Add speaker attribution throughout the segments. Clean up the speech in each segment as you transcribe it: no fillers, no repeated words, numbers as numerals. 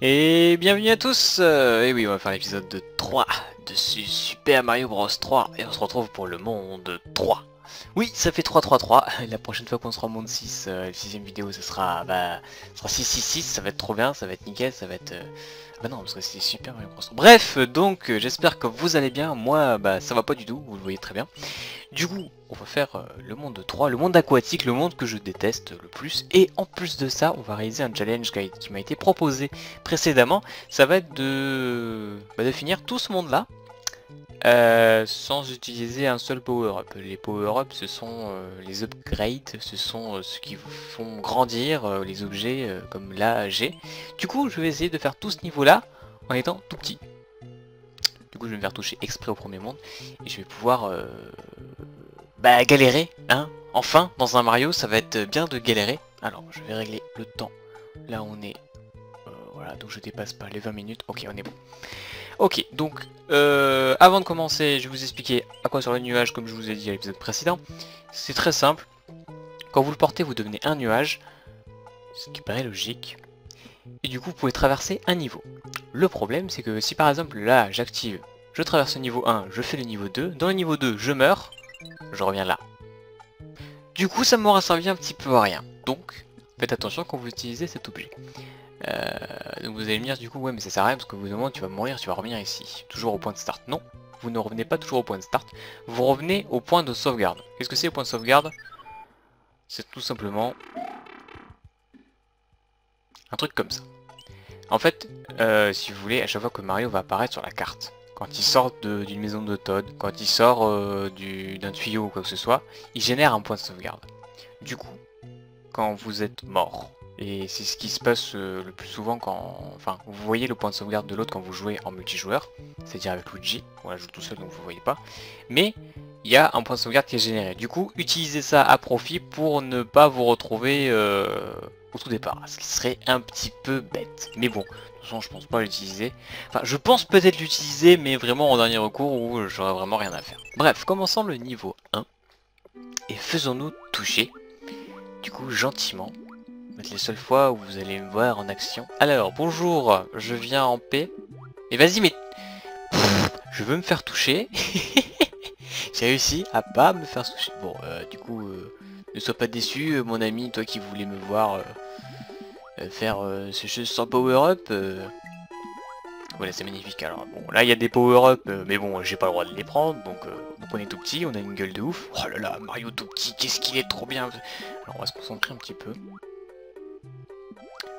Speaker 1: Et bienvenue à tous. Et oui, on va faire l'épisode de 3 de Super Mario Bros 3 et on se retrouve pour le monde 3. Oui, ça fait 3-3-3. La prochaine fois qu'on sera au monde 6, la 6ème vidéo, ce sera 6-6-6, ça va être trop bien, ça va être nickel, ça va être... Bah non, parce que c'est Super Mario Bros 3. Bref, donc j'espère que vous allez bien. Moi, ça va pas du tout, vous le voyez très bien. Du coup, on va faire le monde 3, le monde aquatique, le monde que je déteste le plus. Et en plus de ça, on va réaliser un challenge qui m'a été proposé précédemment. Ça va être de finir tout ce monde-là sans utiliser un seul power-up. Les power-up, ce sont les upgrades, ce sont ceux qui vous font grandir les objets comme là j'ai. Du coup, je vais essayer de faire tout ce niveau-là en étant tout petit. Du coup, je vais me faire toucher exprès au premier monde et je vais pouvoir galérer, hein. Enfin, dans un Mario, ça va être bien de galérer. Alors, je vais régler le temps. Là, on est... voilà, donc je dépasse pas les 20 minutes. Ok, on est bon. Ok, donc, avant de commencer, je vais vous expliquer à quoi sert le nuage, comme je vous ai dit à l'épisode précédent. C'est très simple. Quand vous le portez, vous devenez un nuage, ce qui paraît logique. Et du coup, vous pouvez traverser un niveau. Le problème, c'est que si par exemple, là, j'active, je traverse le niveau 1, je fais le niveau 2. Dans le niveau 2, je meurs, je reviens là. Du coup, ça m'aura servi un petit peu à rien. Donc, faites attention quand vous utilisez cet objet. Donc vous allez me dire du coup, ouais mais ça sert à rien parce que vous demandez tu vas mourir, tu vas revenir ici. Toujours au point de start. Non, vous ne revenez pas toujours au point de start. Vous revenez au point de sauvegarde. Qu'est-ce que c'est le point de sauvegarde? C'est tout simplement un truc comme ça. En fait, si vous voulez, à chaque fois que Mario va apparaître sur la carte, quand il sort d'une maison de Toad, quand il sort d'un tuyau ou quoi que ce soit, il génère un point de sauvegarde. Du coup, quand vous êtes mort, et c'est ce qui se passe le plus souvent quand... Enfin, vous voyez le point de sauvegarde de l'autre quand vous jouez en multijoueur, c'est-à-dire avec Luigi, voilà, je joue tout seul donc vous ne voyez pas, mais il y a un point de sauvegarde qui est généré. Du coup, utilisez ça à profit pour ne pas vous retrouver au tout départ, ce qui serait un petit peu bête. Mais bon, de toute façon, je pense pas l'utiliser. Enfin, je pense peut-être l'utiliser, mais vraiment en dernier recours où j'aurais vraiment rien à faire. Bref, commençons le niveau 1, et faisons-nous toucher, du coup, gentiment. C'est les seules fois où vous allez me voir en action. Alors, bonjour, je viens en paix. Mais vas-y, mais... je veux me faire toucher. J'ai réussi à pas me faire toucher. Bon, du coup, ne sois pas déçu, mon ami, toi qui voulais me voir faire ces choses sans power-up. Voilà, c'est magnifique. Alors, bon, là, il y a des power-up, mais bon, j'ai pas le droit de les prendre, donc on est tout petit, on a une gueule de ouf. Oh là là, Mario tout petit, qu'est-ce qu'il est trop bien. Alors, on va se concentrer un petit peu.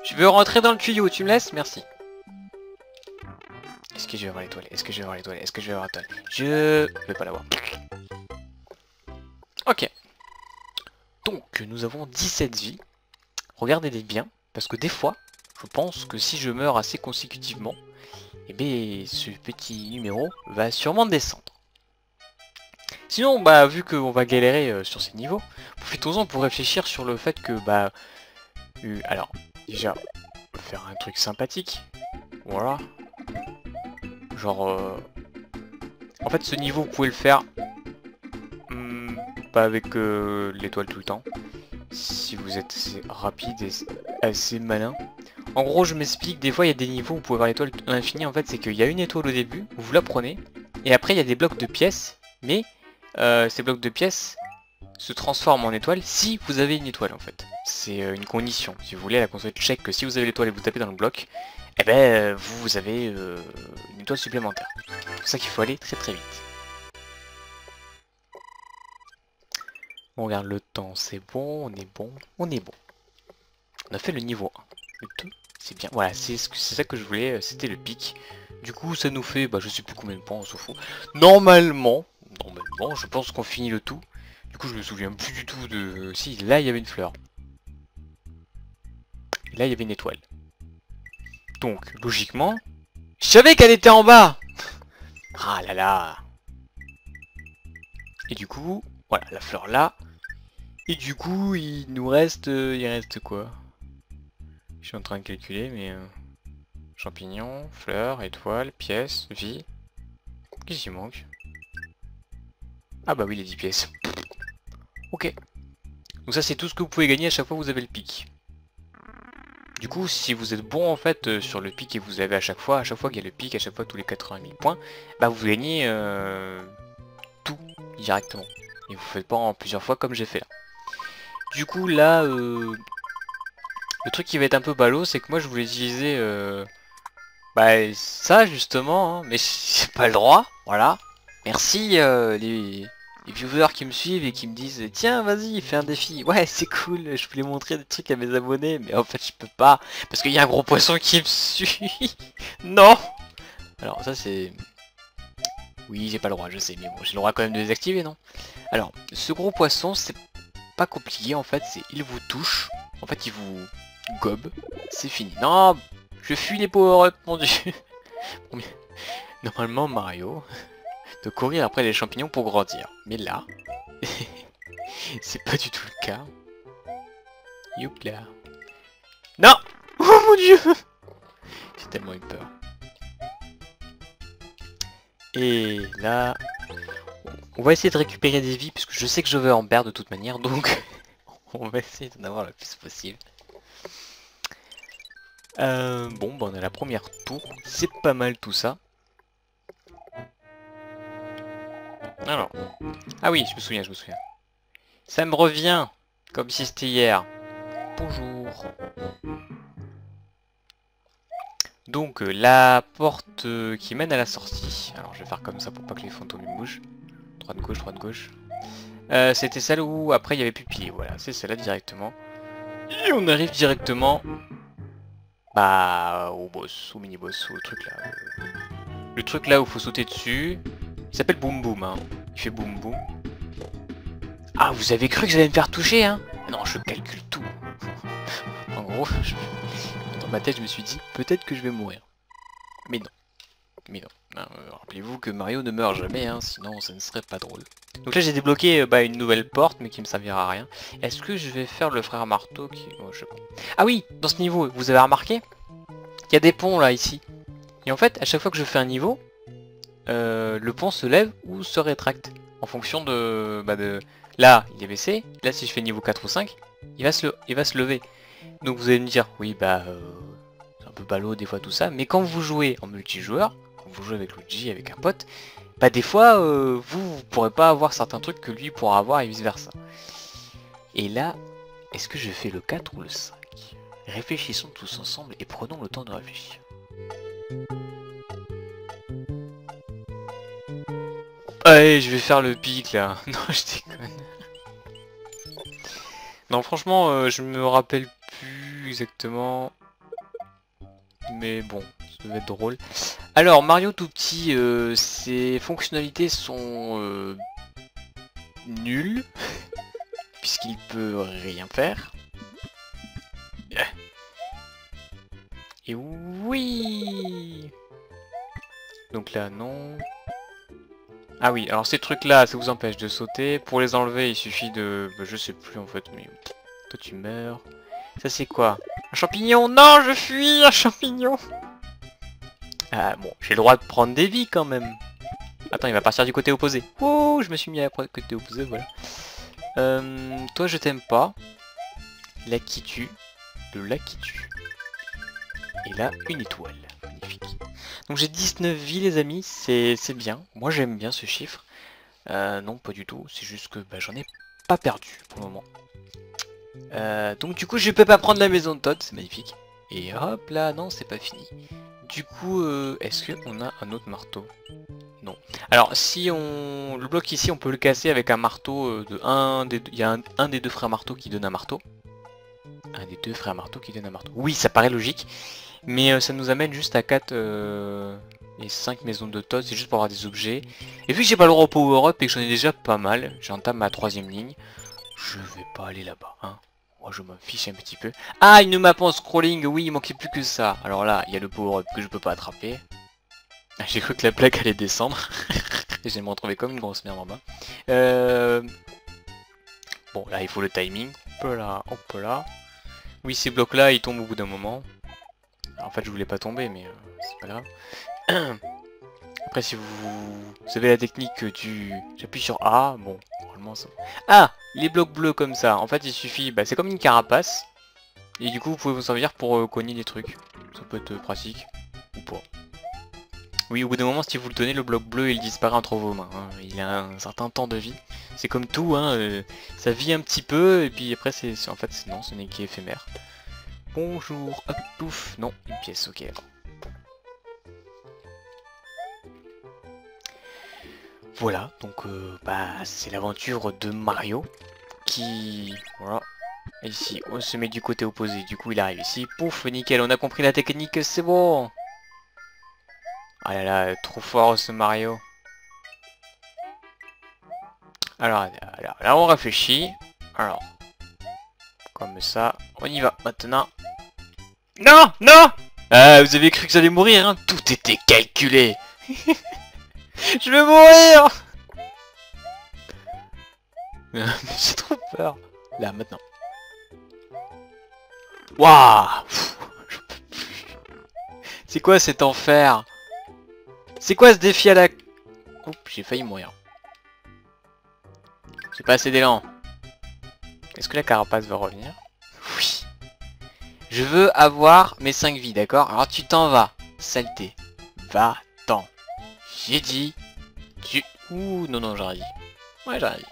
Speaker 1: Je veux rentrer dans le tuyau, tu me laisses? Merci. Est-ce que je vais avoir l'étoile? Est-ce que je vais avoir l'étoile? Est-ce que je vais avoir l'étoile? Je vais pas l'avoir. Ok. Donc, nous avons 17 vies. Regardez-les bien, parce que des fois, je pense que si je meurs assez consécutivement, eh bien, ce petit numéro va sûrement descendre. Sinon, vu qu'on va galérer sur ces niveaux, profitons-en pour réfléchir sur le fait que, alors, déjà, on va faire un truc sympathique. Voilà. Genre, en fait, ce niveau, vous pouvez le faire pas avec l'étoile tout le temps. Si vous êtes assez rapide et assez malin. En gros, je m'explique, des fois, il y a des niveaux où vous pouvez avoir l'étoile à l'infini. En fait, c'est qu'il y a une étoile au début, vous la prenez, et après, il y a des blocs de pièces, mais ces blocs de pièces se transforment en étoiles si vous avez une étoile, en fait. C'est une condition. Si vous voulez, la console check que si vous avez l'étoile et vous tapez dans le bloc, eh ben, vous avez une étoile supplémentaire. C'est pour ça qu'il faut aller très très vite. On regarde le temps, c'est bon, on est bon, on est bon. On a fait le niveau 1. Le 2, c'est bien. Voilà, c'est ça que je voulais, c'était le pic. Du coup, ça nous fait, je sais plus combien de points, on s'en fout. Normalement, je pense qu'on finit le tout. Du coup, je me souviens plus du tout de... Si, là, il y avait une fleur. Et là, il y avait une étoile. Donc, logiquement, je savais qu'elle était en bas. Ah là là. Et du coup, voilà, la fleur là. Et du coup, il nous reste... il reste quoi? Je suis en train de calculer, mais... champignons, fleurs, étoiles, pièces, vie... Qu'est-ce qui manque? Ah bah oui, les 10 pièces. Ok. Donc ça, c'est tout ce que vous pouvez gagner à chaque fois que vous avez le pic. Du coup, si vous êtes bon en fait sur le pic et vous avez à chaque fois qu'il y a le pic, à chaque fois tous les 80 000 points, bah vous gagnez tout directement. Et vous faites pas en plusieurs fois comme j'ai fait là. Du coup là, le truc qui va être un peu ballot, c'est que moi je voulais utiliser bah ça justement, hein, mais j'ai pas le droit, voilà. Merci les viewers qui me suivent et qui me disent tiens vas-y fais un défi. Ouais c'est cool, je voulais montrer des trucs à mes abonnés, mais en fait je peux pas, parce qu'il y a un gros poisson qui me suit. Non. Alors ça c'est... Oui j'ai pas le droit, je sais, mais bon j'ai le droit quand même de désactiver, non? Alors ce gros poisson c'est pas compliqué en fait, c'est il vous touche, en fait il vous gobe, c'est fini. Non, je fuis les power-up, mon dieu. Normalement Mario de courir après les champignons pour grandir, mais là c'est pas du tout le cas. Youp là. Non. Oh mon dieu. J'ai tellement eu peur. Et là on va essayer de récupérer des vies puisque je sais que je vais en perdre de toute manière, donc on va essayer d'en avoir le plus possible. Bon, bah on a la première tour, c'est pas mal tout ça. Alors, ah oui, je me souviens. Ça me revient, comme si c'était hier. Bonjour. Donc, la porte qui mène à la sortie. Alors, je vais faire comme ça pour pas que les fantômes bougent. Droite, gauche. C'était celle où, après, il y avait plus de pilier. Voilà, c'est celle-là directement. Et on arrive directement... Bah, au boss, au mini-boss, au truc là. Le truc là où faut sauter dessus. Il s'appelle Boom Boom, hein. Il fait Boom Boom. Ah, vous avez cru que ça allait me faire toucher, hein? Non, je calcule tout. En gros, dans ma tête, je me suis dit, peut-être que je vais mourir. Mais non. Rappelez-vous que Mario ne meurt jamais, hein, sinon ça ne serait pas drôle. Donc là, j'ai débloqué une nouvelle porte, mais qui me servira à rien. Est-ce que je vais faire le frère marteau qui... Oh, je sais pas. Ah oui, dans ce niveau, vous avez remarqué? Il y a des ponts, là, ici. Et en fait, à chaque fois que je fais un niveau, le pont se lève ou se rétracte. En fonction de... Là, il est baissé. Là, si je fais niveau 4 ou 5, il va se lever. Donc vous allez me dire, oui, c'est un peu ballot des fois tout ça. Mais quand vous jouez en multijoueur, quand vous jouez avec Luigi, avec un pote, bah des fois, vous pourrez pas avoir certains trucs que lui pourra avoir et vice versa. Et là, est-ce que je fais le 4 ou le 5? Réfléchissons tous ensemble et prenons le temps de réfléchir. Allez, je vais faire le pic là. Non, je déconne. Non, franchement, je me rappelle plus exactement. Mais bon, ça devait être drôle. Alors, Mario tout petit, ses fonctionnalités sont nulles. Puisqu'il peut rien faire. Et oui. Donc là, non. Ah oui, alors ces trucs là, ça vous empêche de sauter. Pour les enlever, il suffit de... je sais plus en fait, mais... Toi tu meurs. Ça c'est quoi? Un champignon? Non, je fuis un champignon. Ah bon, j'ai le droit de prendre des vies quand même. Attends, il va partir du côté opposé. Oh, je me suis mis à la côté opposé, voilà. Toi je t'aime pas. Là qui tue. Le lac qui tue. Et là, une étoile. Magnifique. Donc j'ai 19 vies les amis, c'est bien. Moi j'aime bien ce chiffre. Non pas du tout, c'est juste que j'en ai pas perdu pour le moment. Donc du coup je peux pas prendre la maison de Todd, c'est magnifique. Et hop là, non c'est pas fini. Du coup, est-ce qu'on a un autre marteau? Non. Alors si on... Le bloc ici on peut le casser avec un marteau de un des... Il y a un des deux frères marteaux qui donne un marteau. Un des deux frères marteaux qui donne un marteau. Oui, ça paraît logique. Mais ça nous amène juste à 4 et 5 maisons de Todd, c'est juste pour avoir des objets. Et vu que j'ai pas le droit au power-up et que j'en ai déjà pas mal, j'entame ma 3ème ligne, je vais pas aller là-bas, hein. Moi je m'en fiche un petit peu. Ah, une map en scrolling, oui, il manquait plus que ça. Alors là, il y a le power-up que je peux pas attraper. Ah, j'ai cru que la plaque allait descendre. Et je vais me retrouver comme une grosse merde en bas. Bon, là il faut le timing. Hop là. Oui, ces blocs-là, ils tombent au bout d'un moment. En fait je voulais pas tomber mais c'est pas grave. Après si vous savez la technique du... J'appuie sur A, bon, normalement ça... Ah, les blocs bleus comme ça, en fait il suffit, c'est comme une carapace. Et du coup vous pouvez vous servir pour cogner des trucs. Ça peut être pratique ou pas. Oui, au bout d'un moment, si vous le tenez, le bloc bleu il disparaît entre vos mains, hein. Il a un certain temps de vie. C'est comme tout, hein, ça vit un petit peu et puis après en fait non, ce n'est qu'éphémère. Bonjour, hop, pouf, non, une pièce, ok. Voilà, donc bah c'est l'aventure de Mario qui... Voilà. Et ici, on se met du côté opposé, du coup il arrive ici, pouf, nickel, on a compris la technique, c'est bon. Ah là là, trop fort ce Mario. Alors, là on réfléchit. Alors, comme ça, on y va maintenant. Non, non. Vous avez cru que j'allais mourir, hein? Tout était calculé. Je vais mourir. J'ai trop peur. Là, maintenant. Waouh. C'est quoi cet enfer? C'est quoi ce défi à la... Oups, j'ai failli mourir. J'ai pas assez d'élan. Est-ce que la carapace va revenir? Oui. Je veux avoir mes 5 vies, d'accord? Alors tu t'en vas, saleté. Va-t'en. J'ai dit... Tu... Ouh, non, non, j'aurais dit. Ouais, j'aurais dit.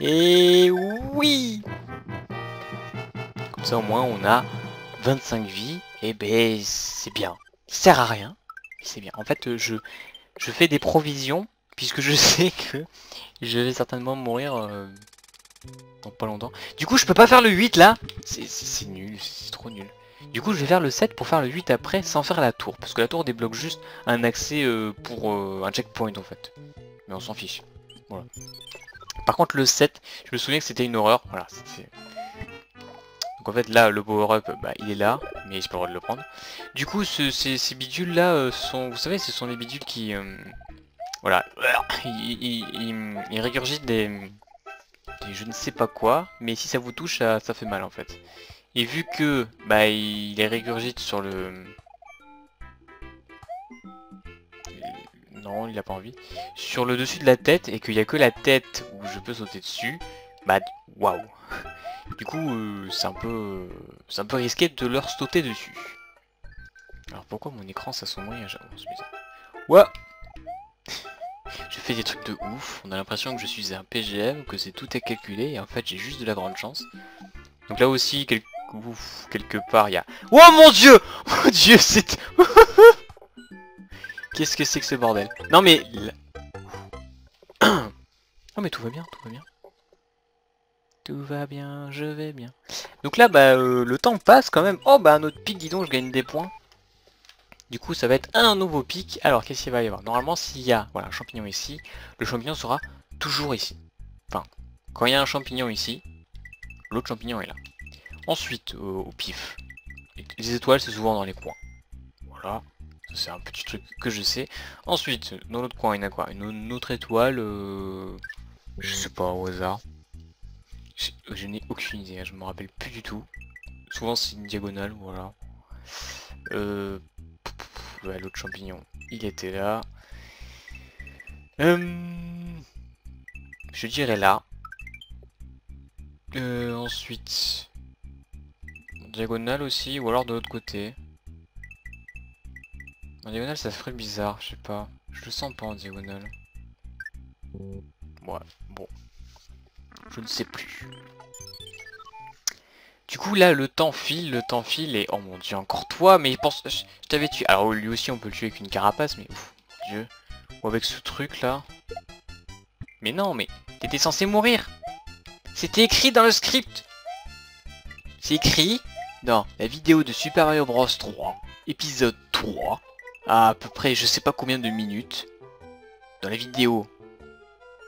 Speaker 1: Et oui. Comme ça, au moins, on a 25 vies. Et ben, c'est bien. Ça sert à rien, mais c'est bien. En fait, je fais des provisions, puisque je sais que je vais certainement mourir dans pas longtemps. Du coup, je peux pas faire le 8 là. C'est nul, c'est trop nul. Du coup, je vais faire le 7 pour faire le 8 après, sans faire la tour. Parce que la tour débloque juste un accès pour un checkpoint en fait. Mais on s'en fiche. Voilà. Par contre, le 7, je me souviens que c'était une horreur. Voilà, c'était... Donc en fait, là, le power-up, bah, il est là. Mais j'ai pas le droit de le prendre. Du coup, ces bidules là sont... Vous savez, ce sont les bidules qui... voilà. Ils régurgitent des... je ne sais pas quoi. Mais si ça vous touche, ça fait mal en fait. Et vu que bah il les régurgite sur le... Non, il a pas envie. Sur le dessus de la tête et qu'il n'y a que la tête où je peux sauter dessus, bah waouh. Du coup, c'est un peu risqué de leur sauter dessus. Alors pourquoi mon écran s'assombrit à chaque fois? C'est bizarre. Ouais. Je fais des trucs de ouf. On a l'impression que je suis un PGM, que c'est tout est calculé et en fait j'ai juste de la grande chance. Donc là aussi, quelque part, il y a... Oh mon dieu! Mon dieu, c'est... Qu'est-ce que c'est que ce bordel? Non mais... Oh mais tout va bien, tout va bien. Tout va bien, je vais bien. Donc là, bah, le temps passe quand même. Oh bah un autre pic, dis donc, je gagne des points. Du coup, ça va être un nouveau pic. Alors, qu'est-ce qu'il va y avoir? Normalement, s'il y a voilà, un champignon ici, le champignon sera toujours ici. Enfin, quand il y a un champignon ici, l'autre champignon est là. Ensuite, au pif, les étoiles, c'est souvent dans les coins. Voilà, c'est un petit truc que je sais. Ensuite, dans l'autre coin, il y en a quoi? Une autre étoile, je sais pas, au hasard. Je n'ai aucune idée, hein, je me rappelle plus du tout. Souvent, c'est une diagonale, voilà. Ouais, l'autre champignon, il était là. Je dirais là. Ensuite, diagonale aussi, ou alors de l'autre côté. En diagonale, ça ferait bizarre, je sais pas. Je le sens pas en diagonale. Ouais, bon. Je ne sais plus. Du coup, là, le temps file et... Oh mon dieu, encore toi, mais il pense... Je t'avais tué. Alors, lui aussi, on peut le tuer avec une carapace, mais... Ouf, mon dieu. Ou avec ce truc-là. Mais non, mais... T'étais censé mourir. C'était écrit dans le script. C'est écrit dans la vidéo de Super Mario Bros 3, épisode 3, à peu près je sais pas combien de minutes, dans la vidéo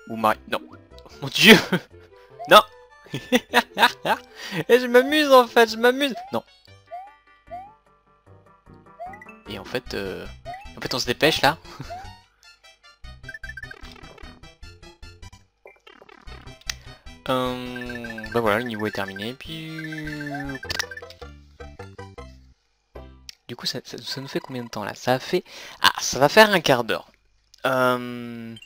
Speaker 1: où Mario... Non. Mon dieu. Non. Et je m'amuse en fait, je m'amuse. Non. Et en fait, on se dépêche là. Bah voilà, le niveau est terminé. Puis... Du coup, ça nous fait combien de temps là? Ça fait... Ah, ça va faire un quart d'heure. Je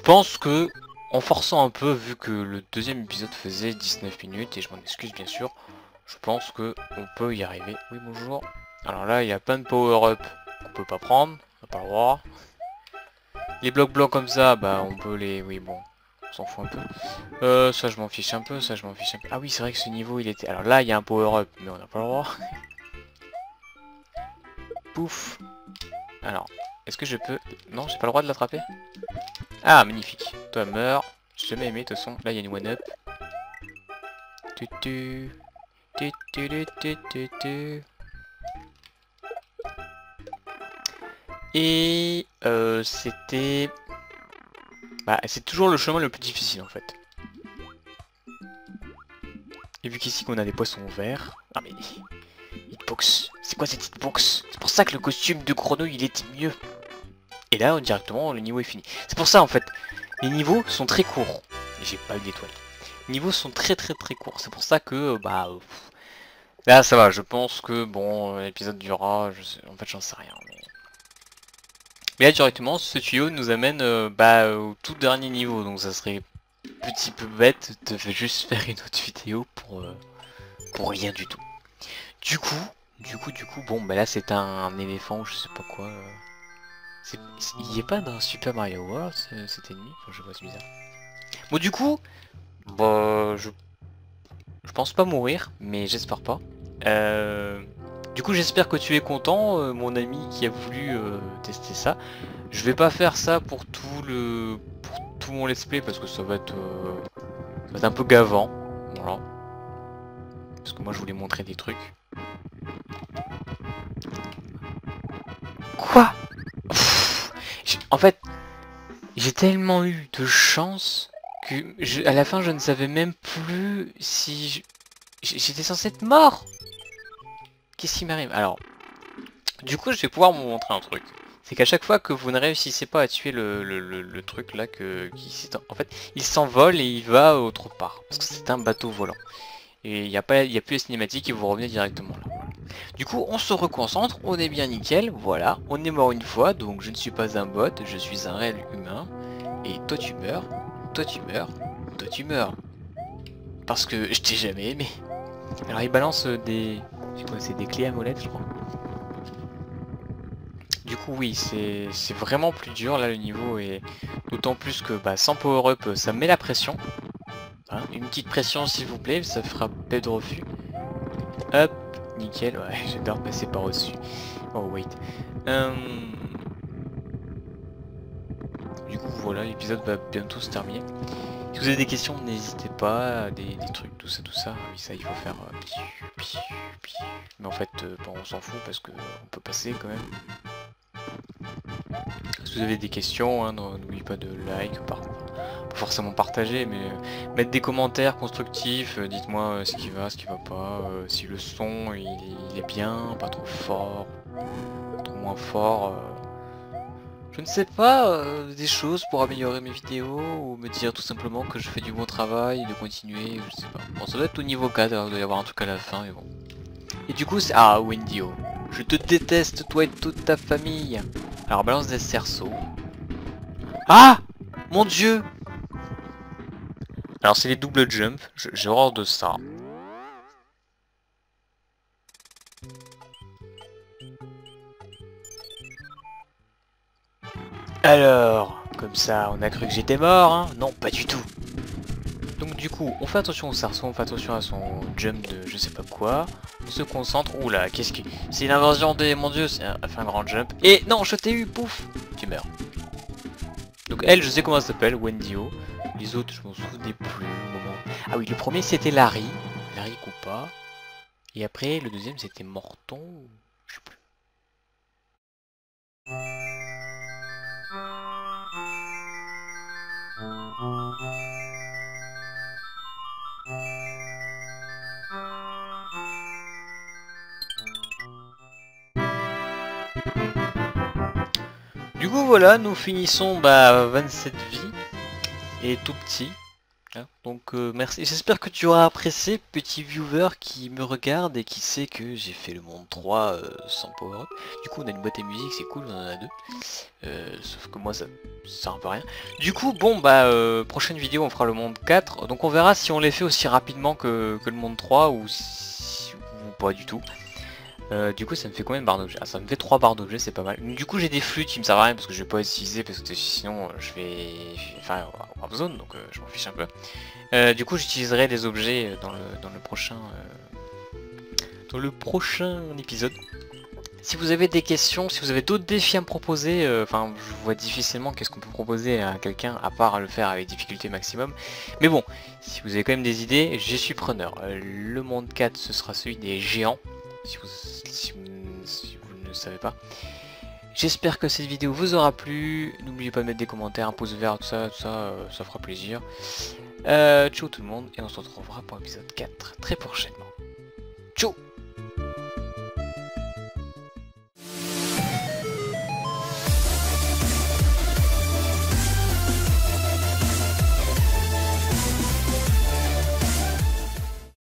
Speaker 1: pense que en forçant un peu, vu que le deuxième épisode faisait 19 minutes, et je m'en excuse bien sûr, je pense que on peut y arriver. Oui, bonjour. Alors là, il y a plein de power-up qu'on peut pas prendre, on n'a pas le droit. Les blocs blancs comme ça, bah on peut les... Oui, bon, on s'en fout un peu. Ça je m'en fiche un peu, ça je m'en fiche un peu. Ah oui, c'est vrai que ce niveau, il était... Alors là, il y a un power-up, mais on n'a pas le droit. Pouf. Alors, est-ce que je peux... Non, j'ai pas le droit de l'attraper. Ah, magnifique. Toi, meurs. J'ai jamais aimé, de toute façon. Là, il y a une one-up. Tutu. Tutu. Et c'était... Bah, c'est toujours le chemin le plus difficile, en fait. Et vu qu'ici, qu'on a des poissons verts... Ah, mais... Hitbox. C'est quoi cette hitbox? C'est pour ça que le costume de Chrono, il était mieux. Et là, directement, le niveau est fini. C'est pour ça, en fait. Les niveaux sont très courts. J'ai pas eu d'étoiles. Les niveaux sont très courts. C'est pour ça que, bah... là, ça va. Je pense que, bon, l'épisode durera... En fait, j'en sais rien. Mais là, directement, ce tuyau nous amène bah, au tout dernier niveau. Donc, ça serait petit peu bête de juste faire une autre vidéo pour rien du tout. Du coup, bon, bah là, c'est un éléphant ou je sais pas quoi. Il y est pas dans Super Mario World, cet ennemi? Enfin, je vois, c'est bizarre. Bon, du coup, bah, je pense pas mourir, mais j'espère pas. Du coup, j'espère que tu es content, mon ami qui a voulu tester ça. Je vais pas faire ça pour tout mon let's play parce que ça va être un peu gavant. Voilà. Parce que moi, je voulais montrer des trucs. Quoi? En fait, j'ai tellement eu de chance que à la fin, je ne savais même plus si j'étais censé être mort. Qu'est-ce qui m'arrive? Alors, du coup, je vais pouvoir vous montrer un truc. C'est qu'à chaque fois que vous ne réussissez pas à tuer le truc là, en fait, il s'envole et il va autre part. Parce que c'est un bateau volant. Et il n'y a plus les cinématiques et vous revenez directement là. Voilà. Du coup, on se reconcentre, on est bien nickel, voilà. On est mort une fois, donc je ne suis pas un bot, je suis un réel humain. Et toi tu meurs, toi tu meurs, toi tu meurs. Parce que je t'ai jamais aimé. Alors il balance des... C'est quoi, c'est des clés à molette, je crois. Du coup oui, c'est vraiment plus dur là le niveau, et d'autant plus que bah, sans power-up ça met la pression. Hein, une petite pression s'il vous plaît, ça fera paix de refus. Hop, nickel, ouais, j'adore passer par au-dessus. Oh wait. Du coup voilà, l'épisode va bientôt se terminer. Si vous avez des questions, n'hésitez pas, des trucs, tout ça. Oui, ça il faut faire... Mais en fait, bon, on s'en fout parce que on peut passer quand même. Si vous avez des questions, hein, n'oubliez pas de like, pas forcément partager, mais mettre des commentaires constructifs, dites-moi ce qui va pas, si le son il est bien, pas trop fort, trop moins fort, je ne sais pas, des choses pour améliorer mes vidéos, ou me dire tout simplement que je fais du bon travail, de continuer, je sais pas. Bon, ça doit être au niveau 4, alors il doit y avoir un truc à la fin, mais bon. Et du coup, c'est... Ah, Wendio, je te déteste, toi et toute ta famille. Alors, balance des cerceaux. Ah! Mon dieu! Alors, c'est les double jump, j'ai horreur de ça. Alors, comme ça, on a cru que j'étais mort, hein? Non, pas du tout. Donc du coup, on fait attention au sarceau, on fait attention à son jump de je sais pas quoi. On se concentre. Oula, qu'est-ce que... C'est une invasion des... Mon dieu, c'est un grand jump. Et non, je t'ai eu, pouf! Tu meurs. Donc elle, je sais comment elle s'appelle, Wendio. Les autres, je m'en souvenais plus au moment. Ah oui, le premier c'était Larry. Larry Koopa. Et après, le deuxième c'était Morton. Je sais plus. Du coup voilà, nous finissons 27 vies et tout petit. Hein.
Speaker 2: Donc merci, j'espère que tu auras apprécié, petit viewer qui me regarde et qui sait que j'ai fait le monde 3 sans power up. Du coup on a une boîte à musique, c'est cool, on en a deux. Sauf que moi ça sert un peu à rien. Du coup bon bah prochaine vidéo on fera le monde 4. Donc on verra si on les fait aussi rapidement que le monde 3 ou, ou pas du tout. Du coup ça me fait combien de barres d'objets? Ah, ça me fait 3 barres d'objets, c'est pas mal. Du coup j'ai des flûtes qui me servent à rien parce que je vais pas utiliser parce que sinon je vais faire Warzone, donc je m'en fiche un peu. Du coup j'utiliserai des objets dans le prochain épisode. Si vous avez des questions, si vous avez d'autres défis à me proposer, enfin je vois difficilement qu'est-ce qu'on peut proposer à quelqu'un à part le faire avec difficulté maximum. Mais bon, si vous avez quand même des idées, je suis preneur. Le monde 4 ce sera celui des géants, si vous ne le savez pas. J'espère que cette vidéo vous aura plu. N'oubliez pas de mettre des commentaires, un pouce vert, tout ça, ça fera plaisir. Ciao tout le monde et on se retrouvera pour l'épisode 4 très prochainement. Ciao.